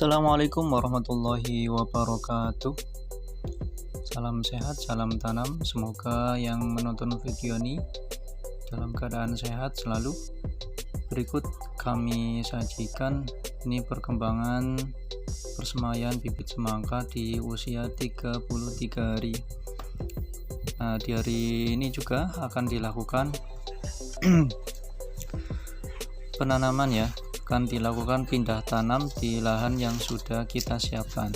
Assalamualaikum warahmatullahi wabarakatuh. Salam sehat, salam tanam. Semoga yang menonton video ini dalam keadaan sehat selalu. Berikut kami sajikan ini perkembangan persemaian bibit semangka di usia 33 hari. Nah, di hari ini juga akan dilakukan penanaman ya, akan dilakukan pindah tanam di lahan yang sudah kita siapkan.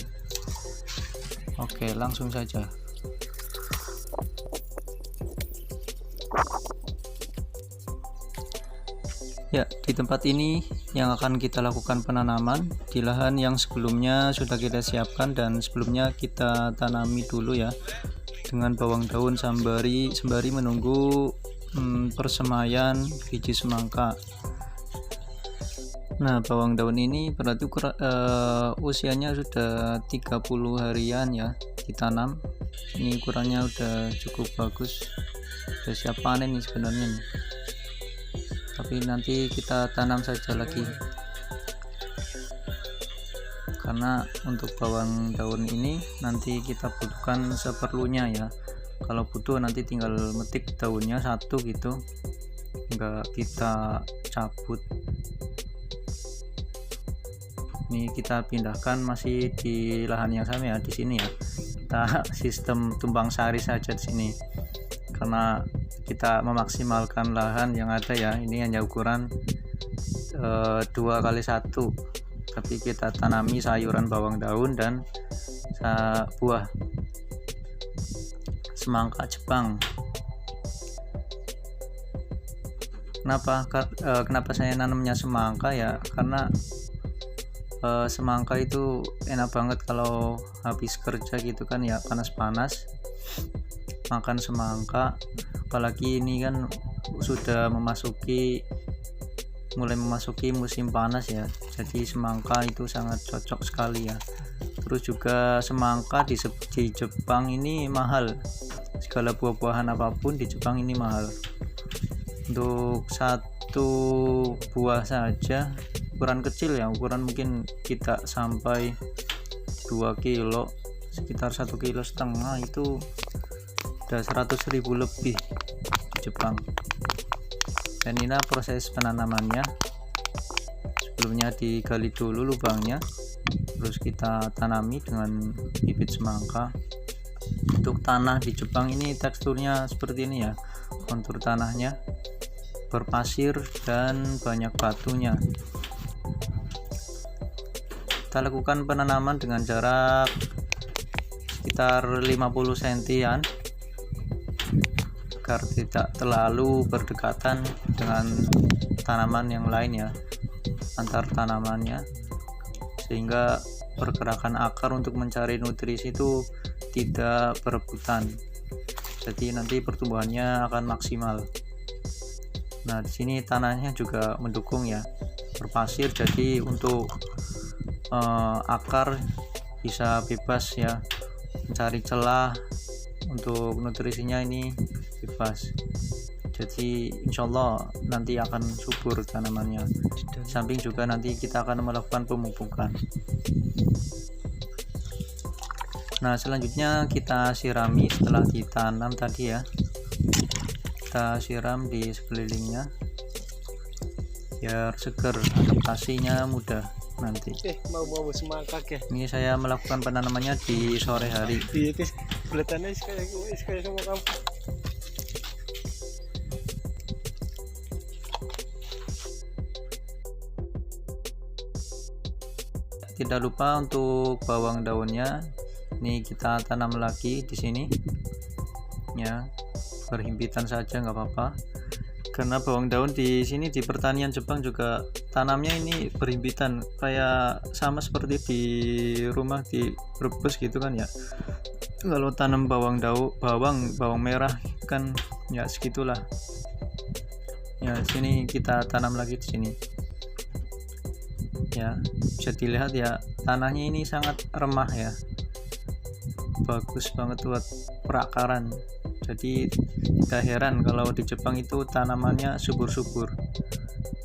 Oke, langsung saja. Ya, di tempat ini yang akan kita lakukan penanaman di lahan yang sebelumnya sudah kita siapkan dan sebelumnya kita tanami dulu ya, dengan bawang daun sembari menunggu persemaian biji semangka. Nah, bawang daun ini berarti usianya sudah 30 harian ya ditanam. Ini ukurannya udah cukup bagus, sudah siap panen nih sebenarnya nih. Tapi nanti kita tanam saja lagi, karena untuk bawang daun ini nanti kita butuhkan seperlunya ya. Kalau butuh nanti tinggal metik daunnya satu gitu, enggak kita cabut. Ini kita pindahkan masih di lahan yang sama ya, di sini ya. Kita sistem tumpang sari saja di sini, karena kita memaksimalkan lahan yang ada ya. Ini hanya ukuran 2x1, tapi kita tanami sayuran bawang daun dan buah semangka Jepang. Kenapa saya nanamnya semangka ya, karena semangka itu enak banget kalau habis kerja gitu kan ya, panas-panas makan semangka. Apalagi ini kan sudah mulai memasuki musim panas ya, jadi semangka itu sangat cocok sekali ya. Terus juga semangka di Jepang ini mahal, segala buah-buahan apapun di Jepang ini mahal. Untuk satu buah saja ukuran kecil ya, ukuran mungkin tidak sampai 2 kilo, sekitar 1,5 kilo itu udah 100.000 lebih di Jepang. Dan ini proses penanamannya, sebelumnya digali dulu lubangnya, terus kita tanami dengan bibit semangka. Untuk tanah di Jepang ini teksturnya seperti ini ya, kontur tanahnya berpasir dan banyak batunya. Kita lakukan penanaman dengan jarak sekitar 50 cm agar tidak terlalu berdekatan dengan tanaman yang lain ya, antar tanamannya, sehingga pergerakan akar untuk mencari nutrisi itu tidak berebutan, jadi nanti pertumbuhannya akan maksimal. Nah, di sini tanahnya juga mendukung ya, berpasir, jadi untuk akar bisa bebas ya, mencari celah untuk nutrisinya ini bebas. Jadi insyaallah nanti akan subur tanamannya. Di samping juga nanti kita akan melakukan pemupukan. Nah, selanjutnya kita sirami setelah ditanam tadi ya. Kita siram di sekelilingnya biar seger, adaptasinya mudah nanti. Mau semangka ya. Ini saya melakukan penanamannya di sore hari. Iya, kelihatannya sekali semua kamu. Tidak lupa untuk bawang daunnya, ini kita tanam lagi di sini ya, berhimpitan saja nggak apa-apa, karena bawang daun di sini di pertanian Jepang juga tanamnya ini berhimpitan, kayak sama seperti di rumah di Brebes gitu kan ya. Kalau tanam bawang merah kan ya segitulah ya. Sini kita tanam lagi di sini ya, bisa dilihat ya, tanahnya ini sangat remah ya, bagus banget buat perakaran. Jadi tidak heran kalau di Jepang itu tanamannya subur-subur,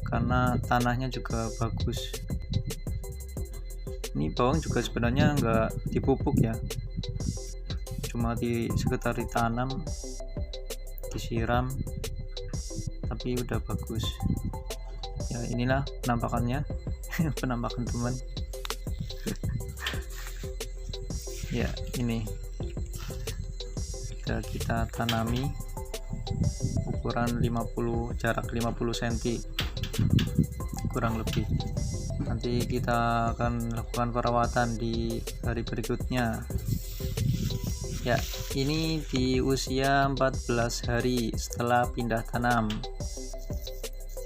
karena tanahnya juga bagus. Ini bawang juga sebenarnya nggak dipupuk ya, cuma sekedar ditanam, disiram, tapi udah bagus ya. Inilah penampakannya. Penampakan teman. Ya, ini sudah kita tanami, ukuran 50, jarak 50 cm kurang lebih. Nanti kita akan lakukan perawatan di hari berikutnya ya. Ini di usia 14 hari setelah pindah tanam.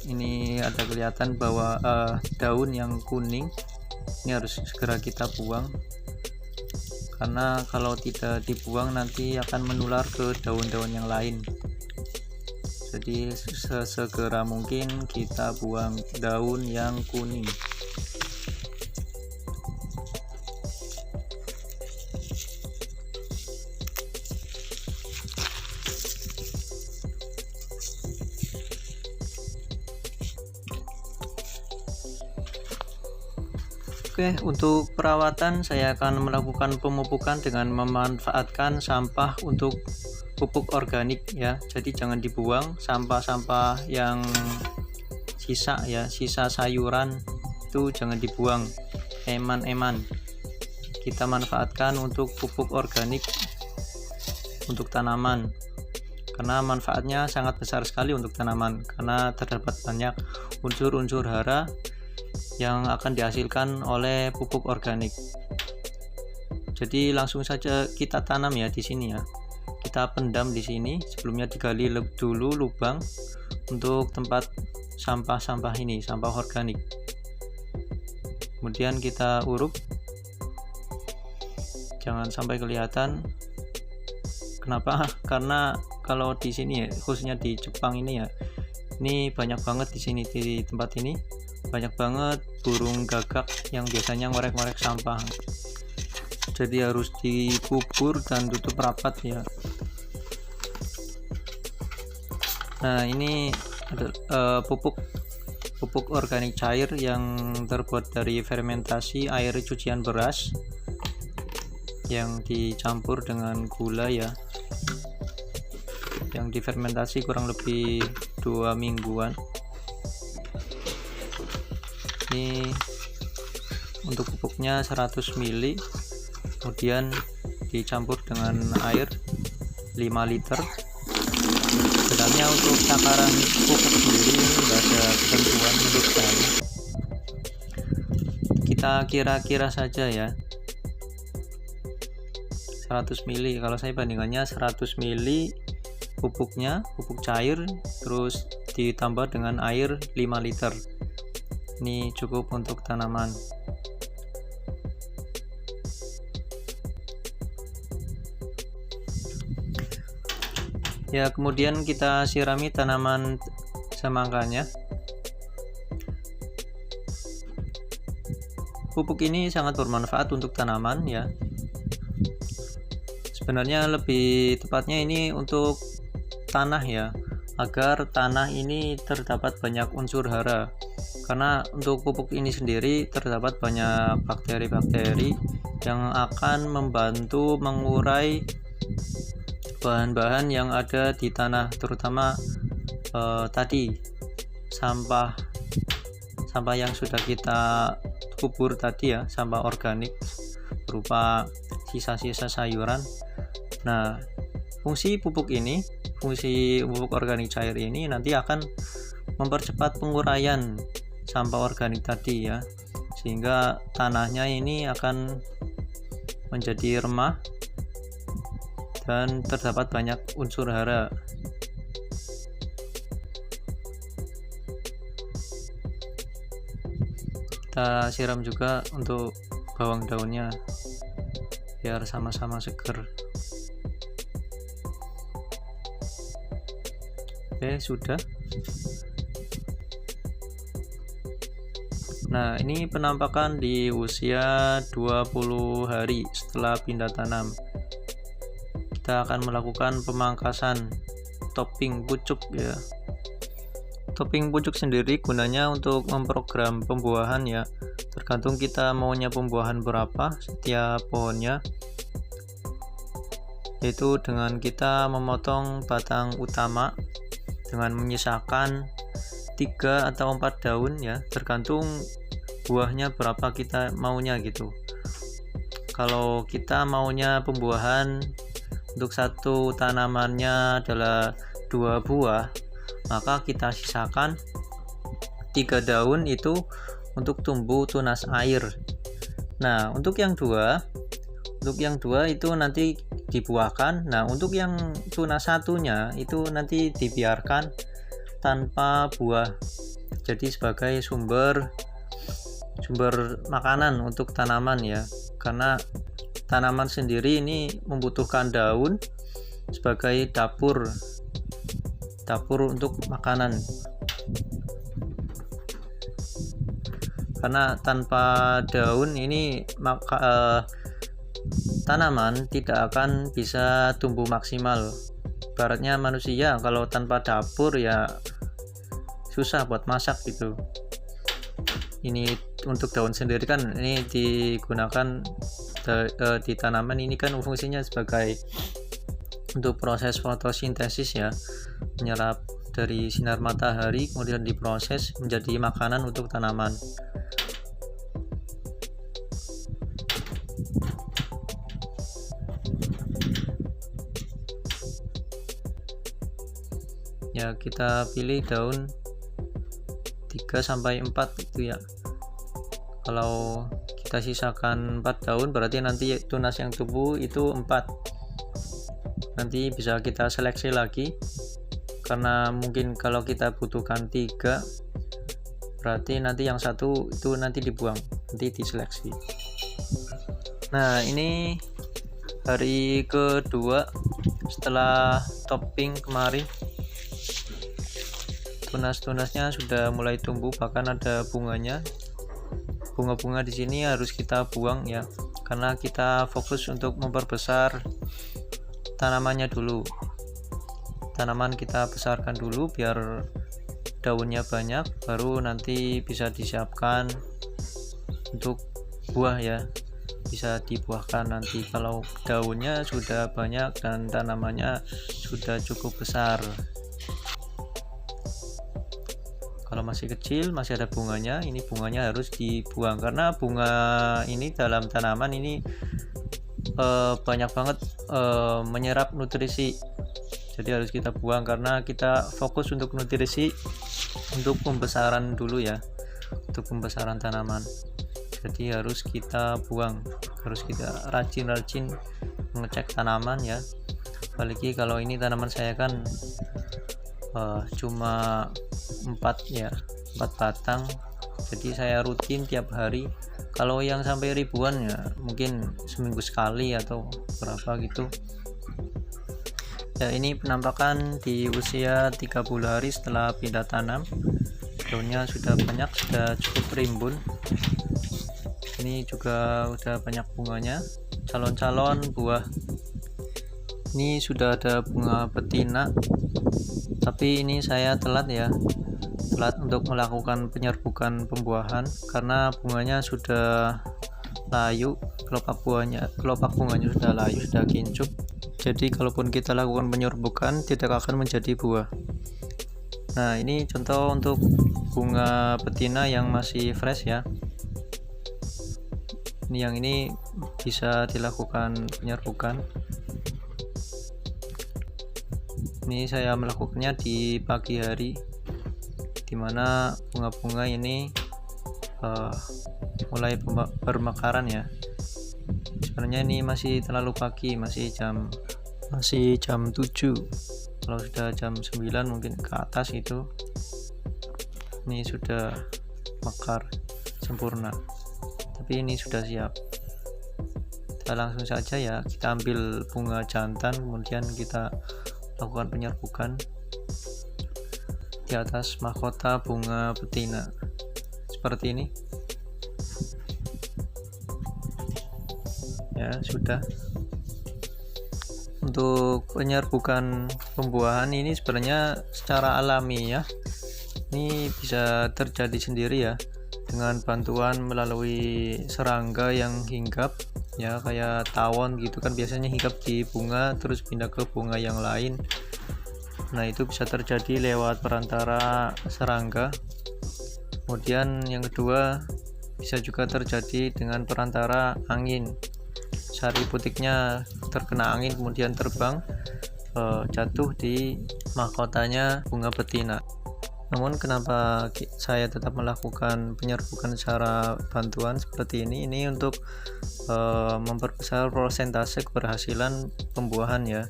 Ini ada kelihatan bahwa daun yang kuning ini harus segera kita buang, karena kalau tidak dibuang nanti akan menular ke daun-daun yang lain. Jadi sesegera mungkin kita buang daun yang kuning. Oke, untuk perawatan saya akan melakukan pemupukan dengan memanfaatkan sampah untuk pupuk organik ya. Jadi jangan dibuang sampah-sampah yang sisa ya, sisa sayuran itu jangan dibuang. Eman-eman kita manfaatkan untuk pupuk organik untuk tanaman, karena manfaatnya sangat besar sekali untuk tanaman, karena terdapat banyak unsur-unsur hara yang akan dihasilkan oleh pupuk organik. Jadi langsung saja kita tanam ya di sini ya. Kita pendam di sini, sebelumnya digali dulu lubang untuk tempat sampah-sampah ini, sampah organik. Kemudian kita uruk, jangan sampai kelihatan. Kenapa? Karena kalau di sini ya, khususnya di Jepang ini ya, ini banyak banget di sini, di tempat ini banyak banget burung gagak yang biasanya ngorek-ngorek sampah. Jadi harus dikubur dan tutup rapat ya. Nah, ini ada pupuk organik cair yang terbuat dari fermentasi air cucian beras yang dicampur dengan gula ya, yang difermentasi kurang lebih 2 mingguan. Ini untuk pupuknya 100 ml, kemudian dicampur dengan air 5 liter. Sebenarnya untuk takaran pupuk sendiri enggak ada ketentuan menurut saya, kita kira-kira saja ya. 100 ml, kalau saya bandingannya 100 ml pupuknya, pupuk cair, terus ditambah dengan air 5 liter. Ini cukup untuk tanaman. Ya, kemudian kita sirami tanaman semangkanya. Pupuk ini sangat bermanfaat untuk tanaman ya. Sebenarnya lebih tepatnya ini untuk tanah ya, agar tanah ini terdapat banyak unsur hara. Karena untuk pupuk ini sendiri terdapat banyak bakteri-bakteri yang akan membantu mengurai bahan-bahan yang ada di tanah, terutama tadi sampah yang sudah kita kubur tadi ya, sampah organik berupa sisa-sisa sayuran. Nah, fungsi pupuk organik cair ini nanti akan mempercepat penguraian sampah organik tadi ya, sehingga tanahnya ini akan menjadi remah dan terdapat banyak unsur hara. Kita siram juga untuk bawang daunnya biar sama-sama seger. Oke, sudah. Nah, ini penampakan di usia 20 hari setelah pindah tanam. Kita akan melakukan pemangkasan topping pucuk ya. topping pucuk sendiri gunanya untuk memprogram pembuahan ya, tergantung kita maunya pembuahan berapa setiap pohonnya, yaitu dengan kita memotong batang utama dengan menyisakan 3 atau 4 daun ya, tergantung buahnya berapa kita maunya gitu. Kalau kita maunya pembuahan untuk satu tanamannya adalah 2 buah, maka kita sisakan 3 daun itu untuk tumbuh tunas air. Nah, untuk yang dua itu nanti dibuahkan. Nah, untuk yang tunas satunya itu nanti dibiarkan tanpa buah. Jadi sebagai sumber makanan untuk tanaman ya. Karena tanaman sendiri ini membutuhkan daun sebagai dapur untuk makanan. Karena tanpa daun ini tanaman tidak akan bisa tumbuh maksimal. Ibaratnya manusia kalau tanpa dapur ya susah buat masak gitu. Ini untuk daun sendiri kan ini digunakan di tanaman ini kan fungsinya sebagai untuk proses fotosintesis ya, menyerap dari sinar matahari kemudian diproses menjadi makanan untuk tanaman. Ya, kita pilih daun 3-4 gitu ya. Kalau kita sisakan 4 daun berarti nanti tunas yang tumbuh itu 4. Nanti bisa kita seleksi lagi, karena mungkin kalau kita butuhkan 3 berarti nanti yang satu itu nanti dibuang, nanti diseleksi. Nah, ini hari kedua setelah topping kemarin. Tunas-tunasnya sudah mulai tumbuh, bahkan ada bunganya. Bunga-bunga di sini harus kita buang ya, karena kita fokus untuk memperbesar tanamannya dulu. Tanaman kita besarkan dulu biar daunnya banyak, baru nanti bisa disiapkan untuk buah ya, bisa dibuahkan nanti kalau daunnya sudah banyak dan tanamannya sudah cukup besar. Kalau masih kecil, masih ada bunganya, ini bunganya harus dibuang, karena bunga ini dalam tanaman ini banyak banget menyerap nutrisi. Jadi harus kita buang karena kita fokus untuk nutrisi untuk pembesaran dulu ya, untuk pembesaran tanaman. Jadi harus kita buang, harus kita rajin-rajin mengecek tanaman ya. Apalagi kalau ini tanaman saya kan cuma 4 batang, jadi saya rutin tiap hari. Kalau yang sampai ribuan ya mungkin seminggu sekali atau berapa gitu ya. Ini penampakan di usia 30 hari setelah pindah tanam. Daunnya sudah banyak, sudah cukup rimbun. Ini juga udah banyak bunganya, calon-calon buah. Ini sudah ada bunga betina, tapi ini saya telat untuk melakukan penyerbukan pembuahan karena bunganya sudah layu, kelopak bunganya sudah layu, sudah kincup. Jadi kalaupun kita lakukan penyerbukan tidak akan menjadi buah. Nah, ini contoh untuk bunga betina yang masih fresh ya. Yang ini bisa dilakukan penyerbukan. Ini saya melakukannya di pagi hari, dimana bunga-bunga ini mulai bermekaran ya. Sebenarnya ini masih terlalu pagi, masih jam 7. Kalau sudah jam 9 mungkin ke atas itu ini sudah mekar sempurna, tapi ini sudah siap. Kita langsung saja ya, kita ambil bunga jantan kemudian kita lakukan penyerbukan di atas mahkota bunga betina seperti ini ya. Sudah. Untuk penyerbukan pembuahan ini sebenarnya secara alami ya, Ini bisa terjadi sendiri ya, dengan bantuan melalui serangga yang hinggap ya, kayak tawon gitu kan, biasanya hinggap di bunga terus pindah ke bunga yang lain. Nah, itu bisa terjadi lewat perantara serangga. Kemudian yang kedua, bisa juga terjadi dengan perantara angin. Sari putiknya terkena angin kemudian terbang jatuh di mahkotanya bunga betina. Namun kenapa saya tetap melakukan penyerbukan secara bantuan seperti ini? Ini untuk memperbesar persentase keberhasilan pembuahan ya.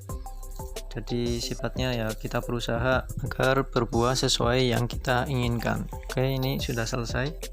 Jadi sifatnya ya kita berusaha agar berbuah sesuai yang kita inginkan. Oke, ini sudah selesai.